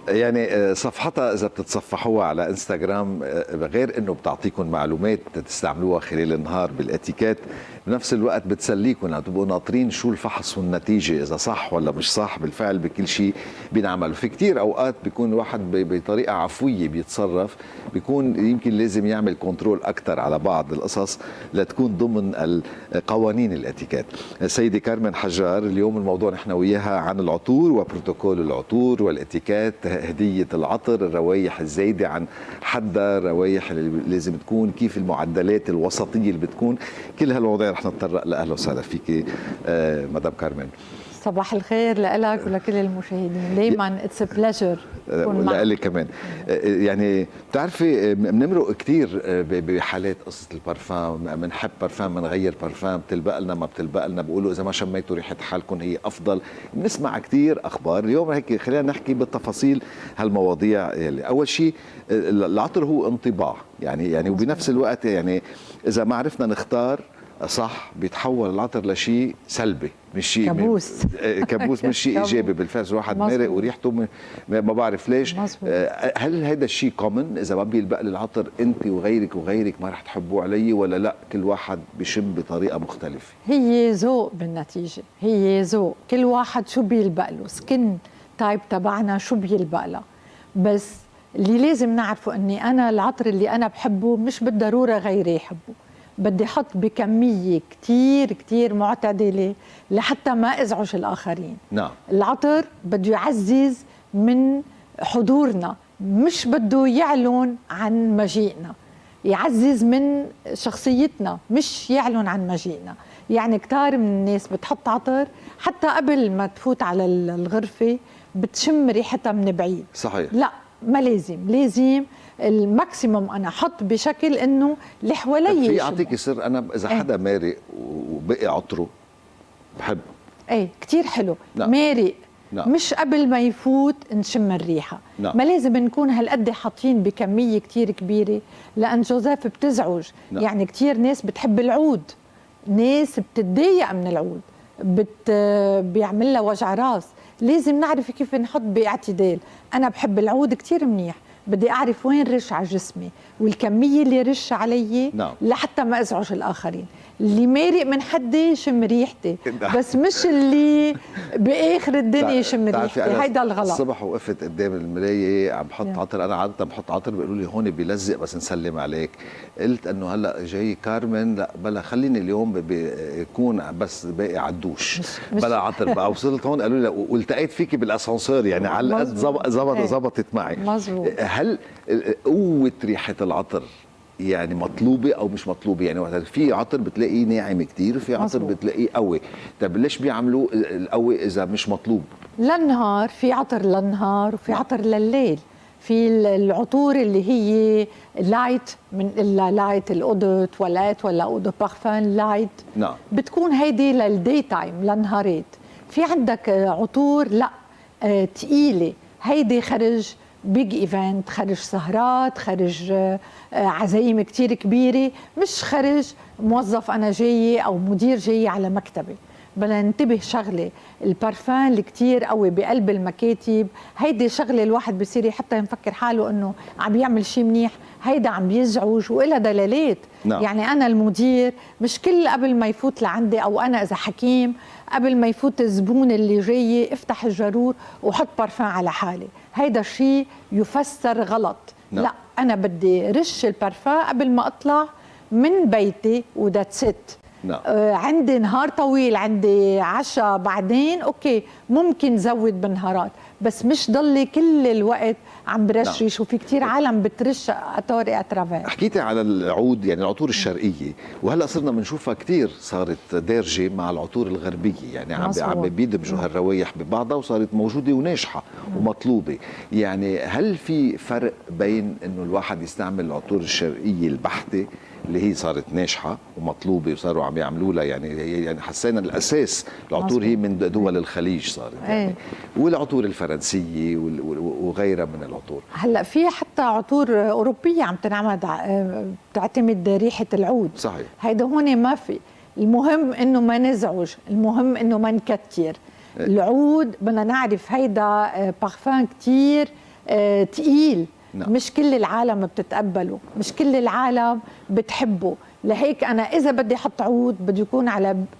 يعني صفحتها اذا بتتصفحوها على انستغرام غير انه بتعطيكم معلومات تستعملوها خلال النهار بالاتيكيت، بنفس الوقت بتسليكم تبقوا ناطرين شو الفحص والنتيجه اذا صح ولا مش صح بالفعل بكل شيء بينعمل. في كثير اوقات بيكون الواحد بطريقه عفويه بيتصرف، بيكون يمكن لازم يعمل كنترول اكثر على بعض القصص لتكون ضمن قوانين الاتيكيت. سيدي كارمن حجار، اليوم الموضوع نحن وياها عن العطور وبروتوكول العطور والاتيكيت، هديه العطر، الروايح الزايده عن حدها، الروايح اللي لازم تكون، كيف المعدلات الوسطيه اللي بتكون، كل هالمواضيع رح نتطرق لها. اهلا وسهلا فيك مدام كارمن. صباح الخير لك ولكل المشاهدين، دايما اتس بليجر لإلي كمان. يعني بتعرفي بنمرق كثير بحالات قصه البرفان، بنحب برفان بنغير برفان، بتلبق لنا ما بتلبق لنا، بيقولوا اذا ما شميتوا ريحه حالكم هي افضل، بنسمع كثير اخبار. اليوم هيك خلينا نحكي بالتفاصيل هالمواضيع. اول شيء العطر هو انطباع، يعني وبنفس الوقت يعني اذا ما عرفنا نختار صح بيتحول العطر لشيء سلبي، مش شيء كابوس كابوس، مش شيء ايجابي بالفعل. الواحد مارق وريحته ما بعرف ليش. هل هذا الشيء كومن؟ اذا ما بيلبق لي العطر انت وغيرك ما رح تحبوه علي، ولا لا كل واحد بيشم بطريقه مختلفه؟ هي ذوق بالنتيجه، هي ذوق، كل واحد شو بيلبق له، سكن تايب تبعنا شو بيلبق له. بس اللي لازم نعرفه اني انا العطر اللي انا بحبه مش بالضروره غيري يحبه، بدي احط بكميه كتير كتير معتدله لحتى ما ازعج الاخرين. نعم. العطر بده يعزز من حضورنا، مش بده يعلن عن مجيئنا، يعزز من شخصيتنا مش يعلن عن مجيئنا. يعني كتار من الناس بتحط عطر حتى قبل ما تفوت على الغرفه بتشم ريحتها من بعيد. صحيح. لا، ما لازم الماكسيموم انا احط بشكل انه اللي حوالي. في اعطيكي سر، انا اذا حدا مارق وبقي عطره بحب. ايه كثير حلو. نعم. مارق. نعم. مش قبل ما يفوت نشم الريحه. نعم. ما لازم نكون هالقد حاطين بكميه كثير كبيره، لان جوزيف بتزعج. نعم. يعني كثير ناس بتحب العود، ناس بتتضايق من العود، بيعمل لها وجع راس. لازم نعرف كيف نحط باعتدال. انا بحب العود كثير منيح، بدي اعرف وين رش على جسمي والكميه اللي رش علي. نعم. لحتى ما ازعج الاخرين. اللي مارق من حدي شم ريحتي، بس مش اللي باخر الدنيا يشم ريحتي، هيدا الغلط. الصبح وقفت قدام المرايه عم بحط عطر، انا عاده بحط عطر بيقولوا لي هون بيلزق بس نسلم عليك. قلت انه هلا جاي كارمن، لا بلا خليني اليوم بيكون بس باقي عدوش بلا عطر بقى. وصلت هون قالوا لي والتقيت فيكي بالاسانسير، يعني على قد زبطت معي. مزبوط. هل قوه ريحه العطر يعني مطلوبه او مش مطلوبه؟ يعني في عطر بتلاقيه ناعم كتير وفي عطر بتلاقيه قوي، طب ليش بيعملوا القوي اذا مش مطلوب؟ للنهار في عطر للنهار وفي عطر لليل. في العطور اللي هي لايت، من لايت الاودو تواليت ولا اودو بارفان لايت. نعم. بتكون هيدي للدي تايم، للنهارات. في عندك عطور لا تقيله، هيدي خرج بيج ايفنت، خرج سهرات، خرج عزايم كتير كبيره، مش خرج موظف انا جاي او مدير جاي على مكتبي. بدنا ننتبه شغله، البارفان اللي كتير قوي بقلب المكاتب، هيدي شغله الواحد بصير حتى يفكر حاله انه عم يعمل شيء منيح، هيدا عم بيزعج وإلها دلالات. نعم. يعني انا المدير مش كل قبل ما يفوت لعندي، او انا اذا حكيم قبل ما يفوت الزبون اللي جاي افتح الجرور وحط بارفان على حالي، هيدا الشيء يفسر غلط. نعم. لا، انا بدي رش البارفان قبل ما اطلع من بيتي وذاتس ات. نعم. عندي نهار طويل، عندي عشاء بعدين، اوكي ممكن زود بالنهارات، بس مش ضلي كل الوقت عم برشش. وفي كتير عالم بترش اتوري اترافير. حكيتي على العود، يعني العطور الشرقيه، وهلا صرنا بنشوفها كثير، صارت دارجه مع العطور الغربيه، يعني عم بيدمجوا هالروايح ببعضها وصارت موجوده وناجحه ومطلوبه. يعني هل في فرق بين انه الواحد يستعمل العطور الشرقيه البحته اللي هي صارت ناجحه ومطلوبه وصاروا عم يعملوا لها، يعني حسينا الاساس العطور هي من دول الخليج صارت يعني، والعطور الفرنسيه وغيرها من العطور. هلا في حتى عطور اوروبيه عم تنعمل بتعتمد ريحه العود. صحيح. هيدا هون ما في. المهم انه ما نزعج، المهم انه ما نكتر. العود بدنا نعرف هيدا بارفان كتير تقيل. نعم. مش كل العالم بتتقبله، مش كل العالم بتحبه. لهيك انا اذا بدي احط عود بده يكون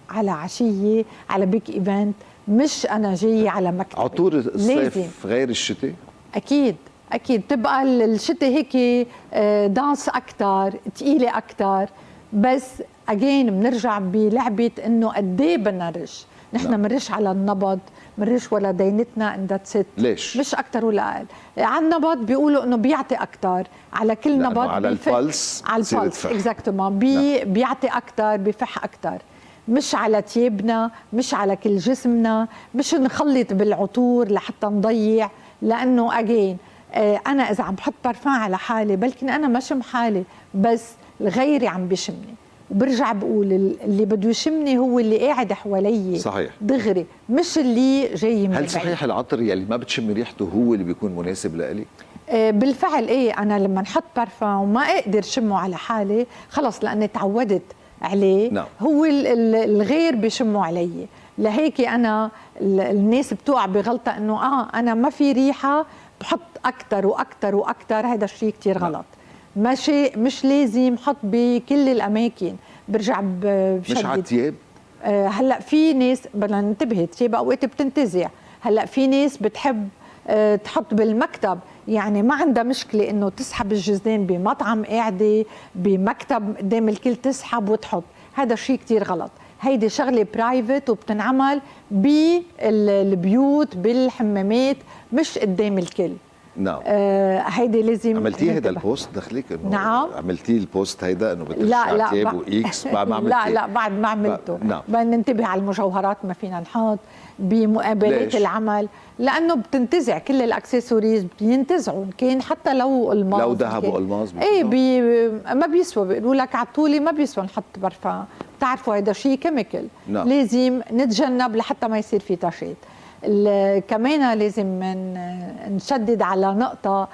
على عشيه، على بيك ايفنت، مش انا جاي على مكتب. عطور الصيف لازم. غير الشتاء؟ اكيد اكيد تبقى الشتاء هيك دانس اكثر، ثقيله اكثر. بس اجين بنرجع بلعبه انه قد ايه بدنا نرش. نحن بنرش على النبض، بنرش ولا دينتنا ان ذات ست. ليش؟ مش اكثر ولا اقل. على النبض بيقولوا انه بيعطي اكثر، على كل نبض على البلس، على البلس اكزاكتومون بيعطي اكثر، بفح اكثر. مش على تيابنا، مش على كل جسمنا، مش نخلط بالعطور لحتى نضيع. لانه اجين انا اذا عم بحط بارفان على حالي بلكن انا ما شم حالي، بس غيري عم بيشمني. وبرجع بقول اللي بده يشمني هو اللي قاعد حوالي صحيح دغري، مش اللي جاي من هل صحيح العطر يلي ما بتشم ريحته هو اللي بيكون مناسب لإلك؟ بالفعل ايه. انا لما نحط بارفان وما اقدر شمه على حالي خلص لاني تعودت عليه. نعم. هو الغير بيشموا علي. لهيك انا الناس بتوقع بغلطه انه انا ما في ريحه بحط اكثر واكثر واكثر. هذا الشيء كثير غلط. مش لازم حط بكل الاماكن. برجع بشدد. مش على الثياب؟ هلا في ناس بدنا ننتبه، الثياب اوقات بتنتزع. هلا في ناس بتحب تحط بالمكتب، يعني ما عندها مشكله انه تسحب الجزدان بمطعم قاعده بمكتب قدام الكل تسحب وتحط. هذا شيء كتير غلط. هيدي شغله برايفت وبتنعمل بالبيوت بالحمامات مش قدام الكل. نعم. هيدي لازم. عملتيه هيدا البوست دخلك انه نعم. عملتيه البوست هيدا انه بترشي لا على التياب واكس بعد ما عملتيه؟ لا بعد ما عملته. نعم. بدنا ننتبه على المجوهرات ما فينا نحط بمقابلات ليش؟ العمل لانه بتنتزع كل الاكسسوارز بينتزعوا كان حتى لو الماس لو ذهب والماس ايه ما بيسوى. بيقولوا لك عطولي ما بيسوى نحط برفان. بتعرفوا هذا شيء كيميكال. نعم. لازم نتجنب لحتى ما يصير في تشيط. كمان لازم نشدد على نقطة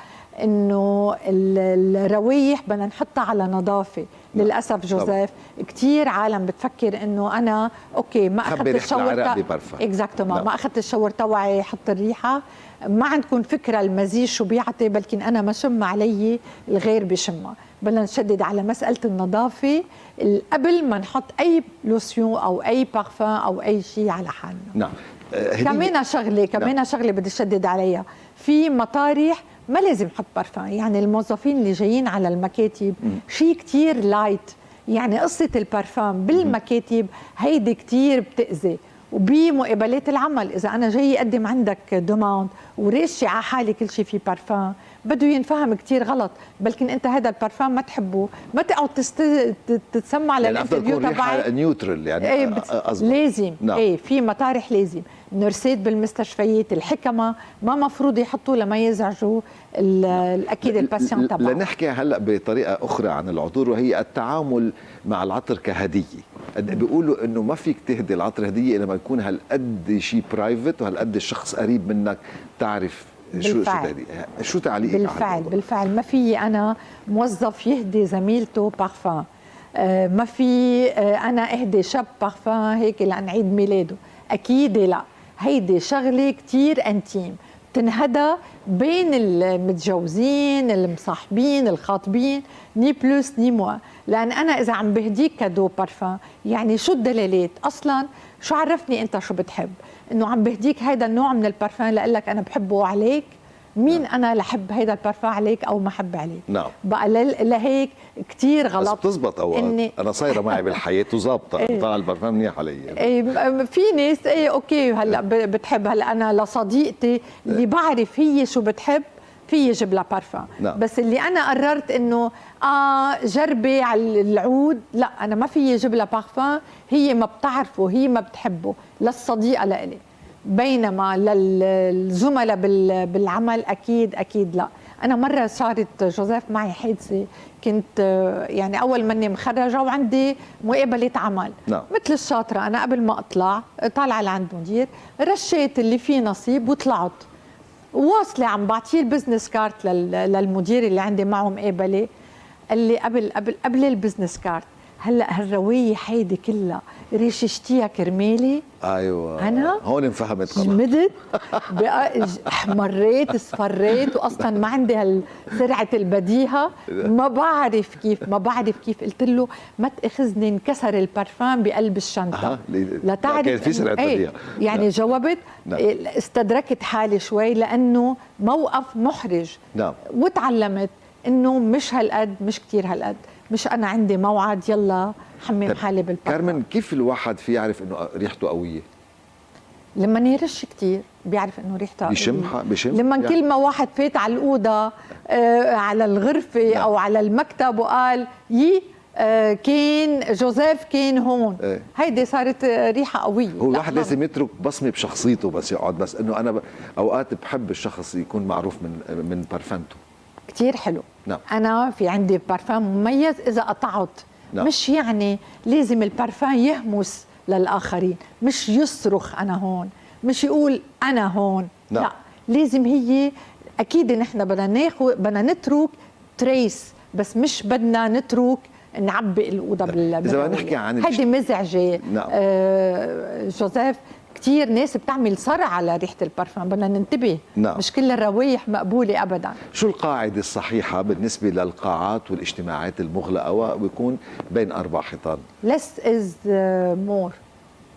انه الروايح بدنا نحطها على نظافة. للاسف جوزيف كثير عالم بتفكر انه انا اوكي ما اخذت الشاور اكزاكتومون ما اخذت الشاور تبعي حط الريحة. ما عندكم فكرة المزيج شو بيعطي، بلكن انا ما شم علي الغير بشمها. بدنا نشدد على مسألة النظافة قبل ما نحط اي لوسيون او اي بارفان او اي شيء على حالنا. نعم. كمان شغله بدي اشدد عليها. في مطارح ما لازم نحط بارفان. يعني الموظفين اللي جايين على المكاتب شيء كتير لايت. يعني قصه البارفان بالمكاتب هيدي كتير بتأذي. وبمقابلات العمل اذا انا جاي اقدم عندك دوماند وراشي على حالي كل شيء في بارفان بده ينفهم كتير غلط. بلكن انت هذا البارفان ما تحبه ما تقعد تتسمع للانترفيو تبعك نيوترال. يعني ايه لازم. نعم. ايه في مطارح لازم. النرسات بالمستشفيات الحكمه ما مفروض يحطوا لما يزعجوا الاكيد الباسيون تبعهم. لنحكي هلا بطريقه اخرى عن العطور وهي التعامل مع العطر كهديه. بيقولوا انه ما فيك تهدي العطر هديه لما يكون هالقد شيء برايفت وهالقد الشخص قريب منك تعرف شو تعليقك؟ بالفعل ما في انا موظف يهدي زميلته بارفان. ما في انا اهدي شاب بارفان هيك لان عيد ميلاده. اكيد لا. هيدي شغله كتير انتيم تنهدى بين المتجوزين المصاحبين الخاطبين ني بلوس ني موا. لان انا اذا عم بهديك كادو بارفان يعني شو الدلالات اصلا؟ شو عرفني انت شو بتحب؟ انه عم بهديك هيدا النوع من البارفان لقلك انا بحبه عليك. مين انا لحب هيدا البارفان عليك او ما حب عليك؟ نعم. بقى لهيك كتير غلط. بس بتزبط اوقات. انا صايره معي بالحياه وظابطه. طلع البارفان منيح علي. في ناس اوكي هلا بتحب. هلا انا لصديقتي اللي بعرف هي شو بتحب في يجيب لها بارفان. نعم. بس اللي انا قررت انه جربي على العود لا انا ما في يجيب لها بارفان هي ما بتعرفه هي ما بتحبه للصديقه لإلي. بينما للزملاء بالعمل اكيد لا. انا مره صارت جوزيف معي حادثه كنت يعني اول مني مخرجه وعندي مقابله عمل. نعم. مثل الشاطره انا قبل ما اطلع طالعه لعند مدير رشيت اللي فيه نصيب وطلعت واصله عم بعطيه البزنس كارت للمدير اللي عندي معه مقابله. قال لي قبل البزنس كارت هلا هالروايح هيدي كلها ريششتيها كرمالي. ايوه أنا هون انفهمت خلص. جمدت بقى، احمريت اصفريت، واصلا ما عندي سرعه البديهه، ما بعرف كيف قلت له ما تاخذني، انكسر البارفان بقلب الشنطه. لا تعرف كان في سرعه بديهه يعني لا. جاوبت. نعم. استدركت حالي شوي لانه موقف محرج. نعم. وتعلمت انه مش هالقد، مش كتير هالقد، مش انا عندي موعد يلا حمم حالي بالبارفان. كارمن، كيف الواحد في يعرف انه ريحته قويه؟ لما يرش كتير بيعرف انه ريحته بشم لما يعني. كل ما واحد فات على الاوضه على الغرفه نعم. او على المكتب وقال كان جوزيف كان هون، هيدي صارت ريحه قويه. هو الواحد لازم يترك بصمه بشخصيته بس يقعد، بس انه انا اوقات بحب الشخص يكون معروف من بارفانته. كتير حلو. نعم. انا في عندي بارفان مميز اذا قطعت. نعم. مش يعني لازم البارفان يهمس للاخرين، مش يصرخ انا هون، مش يقول انا هون. نعم. لا، لازم هي اكيد نحن بدنا نترك تريس، بس مش بدنا نترك نعبي الاوضه اذا بدنا نحكي عن هيدي مزعجه. نعم. جوزيف، كتير ناس بتعمل صرع على ريحه البارفان، بدنا ننتبه. نعم. مش كل الروايح مقبوله ابدا. شو القاعده الصحيحه بالنسبه للقاعات والاجتماعات المغلقه ويكون بين 4 حيطان؟ less is more.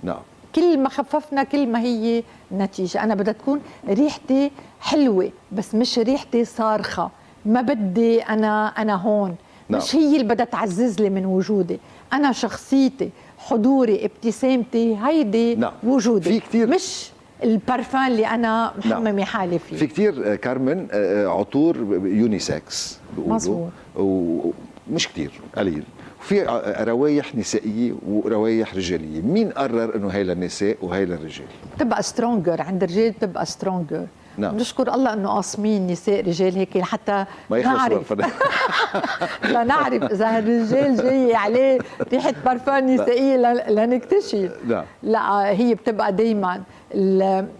نعم. كل ما خففنا كل ما هي نتيجة. أنا بدها تكون ريحتي حلوة، بس مش ريحتي صارخة. ما بدي أنا هون. نعم. مش هي اللي بدها تعزز لي من وجودي. أنا شخصيتي، حضوري، ابتسامتي، هيدي نعم. وجودي. في كتير، مش البارفان اللي أنا محممة حالي فيه. في كتير كارمن عطور يونيسكس بيقولوا، مظبوط، ومش كتير، قليل. وفي روايح نسائيه وروايح رجاليه، مين قرر انه هي للنساء وهي للرجال؟ بتبقى سترونجر عند الرجال، بتبقى سترونجر. نعم. نشكر الله انه قاصمين نساء رجال هيك حتى ما نعرف لنعرف اذا الرجال جاي عليه ريحه بارفان نسائيه لنكتشف. نعم. لا، هي بتبقى دائما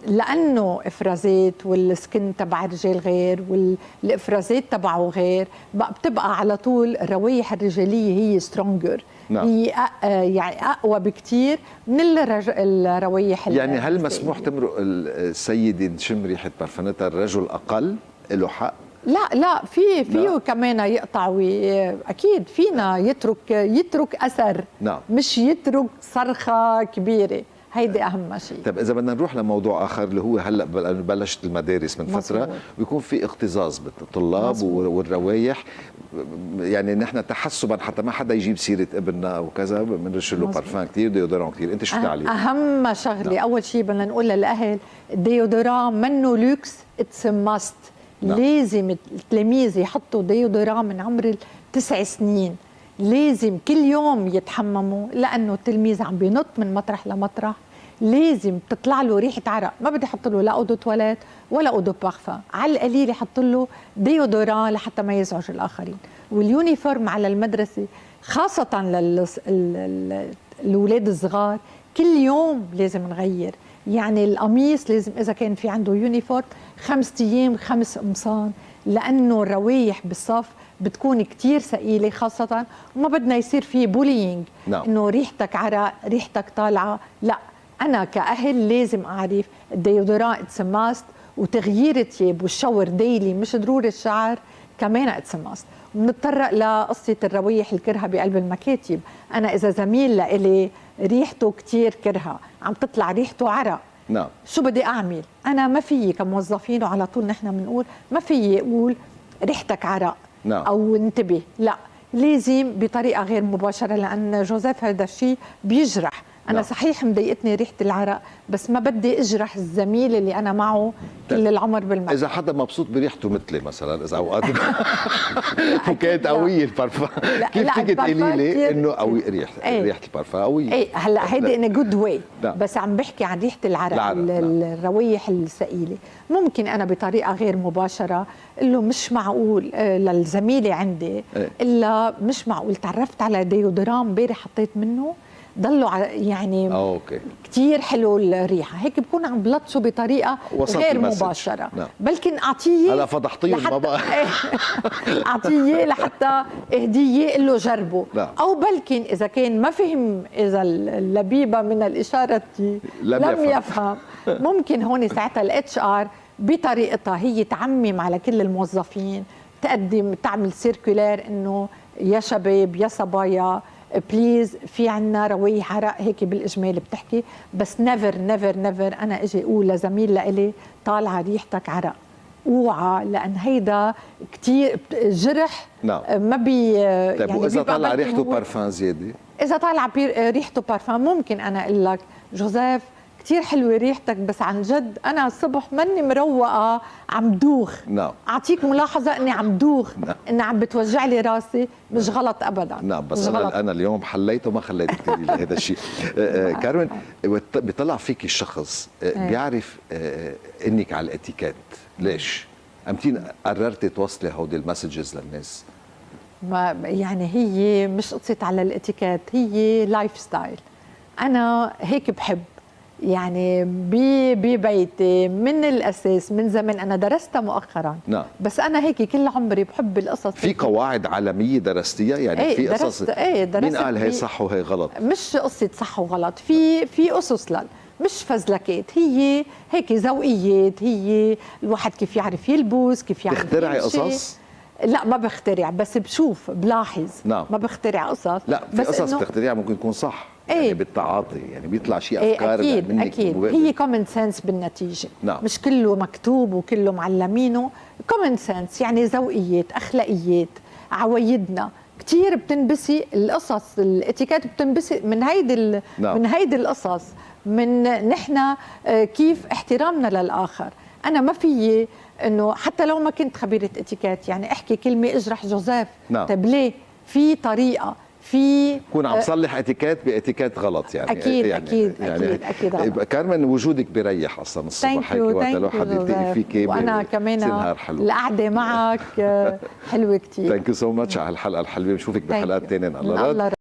لانه افرازات والسكن تبع الرجال غير والافرازات تبعه غير، بتبقى على طول الروايح الرجاليه هي سترونجر. نعم. هي يعني اقوى بكثير من الروايح. يعني هل مسموح تمرق السيده تشم ريحه بارفانتها، الرجل اقل له حق؟ لا، فيه كمان يقطع، اكيد فينا يترك اثر. نعم. مش يترك صرخه كبيره، هيدي اهم شيء. طيب اذا بدنا نروح لموضوع اخر اللي هو هلا بلشت المدارس من فتره، مزبوط. ويكون في اكتظاظ بالطلاب مزبوط. والروايح، يعني نحن تحسبا حتى ما حدا يجيب سيره ابننا وكذا بنرش له بارفان كثير، ديودوران كثير. انت شو تعليق؟ اهم شغله. نعم. اول شيء بدنا نقول للاهل، الديودوران منه لوكس، اتس ماست. نعم. لازم التلاميذ يحطوا ديودوران من عمر 9 سنين. لازم كل يوم يتحمموا، لانه التلميذ عم بينط من مطرح لمطرح، لازم تطلع له ريحه عرق. ما بدي احط له لا اودو تواليت ولا اودو بارفان، على القليل يحط له ديودوران لحتى ما يزعج الاخرين. واليونيفورم على المدرسه خاصه للاولاد الصغار كل يوم لازم نغير. يعني القميص لازم اذا كان في عنده يونيفورم 5 ايام 5 قمصان، لانه الروايح بالصف بتكون كتير ثقيله خاصه، وما بدنا يصير فيه بولينج. نعم. انه ريحتك عرق، ريحتك طالعه. لا، انا كاهل لازم اعرف الديودوران اتس ماست، وتغيير الثياب والشاور ديلي، مش ضروري الشعر كمان اتس ماست. وبنتطرق لقصه الروايح الكرهه بقلب المكاتب. انا اذا زميل لإلي ريحته كتير كرهه، عم تطلع ريحته عرق، نعم، شو بدي اعمل؟ انا ما فيي كموظفين، وعلى طول نحن بنقول ما فيي اقول ريحتك عرق. نعم. او انتبه، لا، لازم بطريقه غير مباشره، لان جوزيف هذا الشيء بيجرح. انا نعم. صحيح مضايقتني ريحه العرق، بس ما بدي اجرح الزميل اللي انا معه كل العمر بالمكتب. اذا حدا مبسوط بريحته مثلي مثلا، اذا اوقات وكانت قويه البارفان، كيف فيك تقولي لي انه قوي ريحه البارفان قويه؟ ايه، هلا هيدي ان جود واي، نعم. بس عم بحكي عن ريحه العرق. نعم. الروايح الثقيله ممكن انا بطريقه غير مباشره اقول له مش معقول للزميله عندي، الا مش معقول تعرفت على ديودرام امبارح حطيت منه، يعني اوكي كتير حلو الريحه، هيك بكون عم بلطشه بطريقه غير المسج. مباشره. نعم. بلكن اعطيه هلا فضحتيهم ما بقى اعطيه لحتى هديه له جربه. نعم. او بلكن اذا كان ما فهم، اذا اللبيبه من الاشاره لم يفهم ممكن هون ساعتها الاتش ار بطريقتها هي تعمم على كل الموظفين، تعمل سيركولير انه يا شباب يا صبايا بليز في عنا روايح عرق، هيك بالاجمال بتحكي. بس نيفر نيفر نيفر انا اجي اقول لزميل لإلي طالعه ريحتك عرق، اوعى، لان هيدا كتير جرح. نعم. ما بي طيب يعني واذا طلع ريحته بارفان زياده؟ اذا طالع ريحته بارفان ممكن انا اقول لك جوزيف كتير حلوه ريحتك، بس عن جد انا الصبح ماني مروقه عم دوخ. نعم. اعطيك ملاحظه اني عم دوخ. نعم. اني عم بتوجع لي راسي، مش غلط ابدا. نعم بس انا اليوم حليته ما خليت تقولي لي هذا الشيء. كارمن، بيطلع فيك الشخص بيعرف انك على الاتيكيت، ليش؟ امتين قررتي توصلي هودي المسجز للناس؟ ما يعني هي مش قصه على الاتيكيت، هي لايف ستايل. انا هيك بحب، يعني ببيتي من الاساس من زمان، انا درستها مؤخرا. نعم. بس انا هيك كل عمري بحب القصص. في قواعد عالميه درستيها يعني؟ في قصص درست مين قال هي صح وهي غلط؟ مش قصه صح وغلط، في اسس مش فزلكات، هي هيك ذوقيات، هي الواحد كيف يعرف يلبس، كيف يعرف تخترعي يمشي. قصص؟ لا ما بخترع، بس بشوف بلاحظ. نعم. ما بخترع قصص. لا في قصص بتخترعيها ممكن تكون صح. يعني بالتعاطي يعني بيطلع شيء افكار اكيد منك اكيد هي كومن سنس بالنتيجه. نعم. مش كله مكتوب وكله معلمينه، كومن سنس يعني ذوقيات، اخلاقيات، عوايدنا كثير بتنبسي القصص، الاتيكيت بتنبسي من هيدي نعم. من هيدي القصص، من نحن كيف احترامنا للاخر. انا ما فيي انه حتى لو ما كنت خبيره اتيكيت يعني احكي كلمه اجرح جوزيف. نعم. طيب ليه؟ في طريقه، في كون عم تصلح اتيكيت باتيكيت غلط يعني. اكيد يعني اكيد اكيد اكيد غلط. كارمن وجودك بيريح اصلا الصبح هيك وقت الواحد يلتقي فيك. وانا كمان القعده معك حلوه كثير. ثانك يو سو ماتش على الحلقه الحلوه، بنشوفك بحلقات ثانيه. الله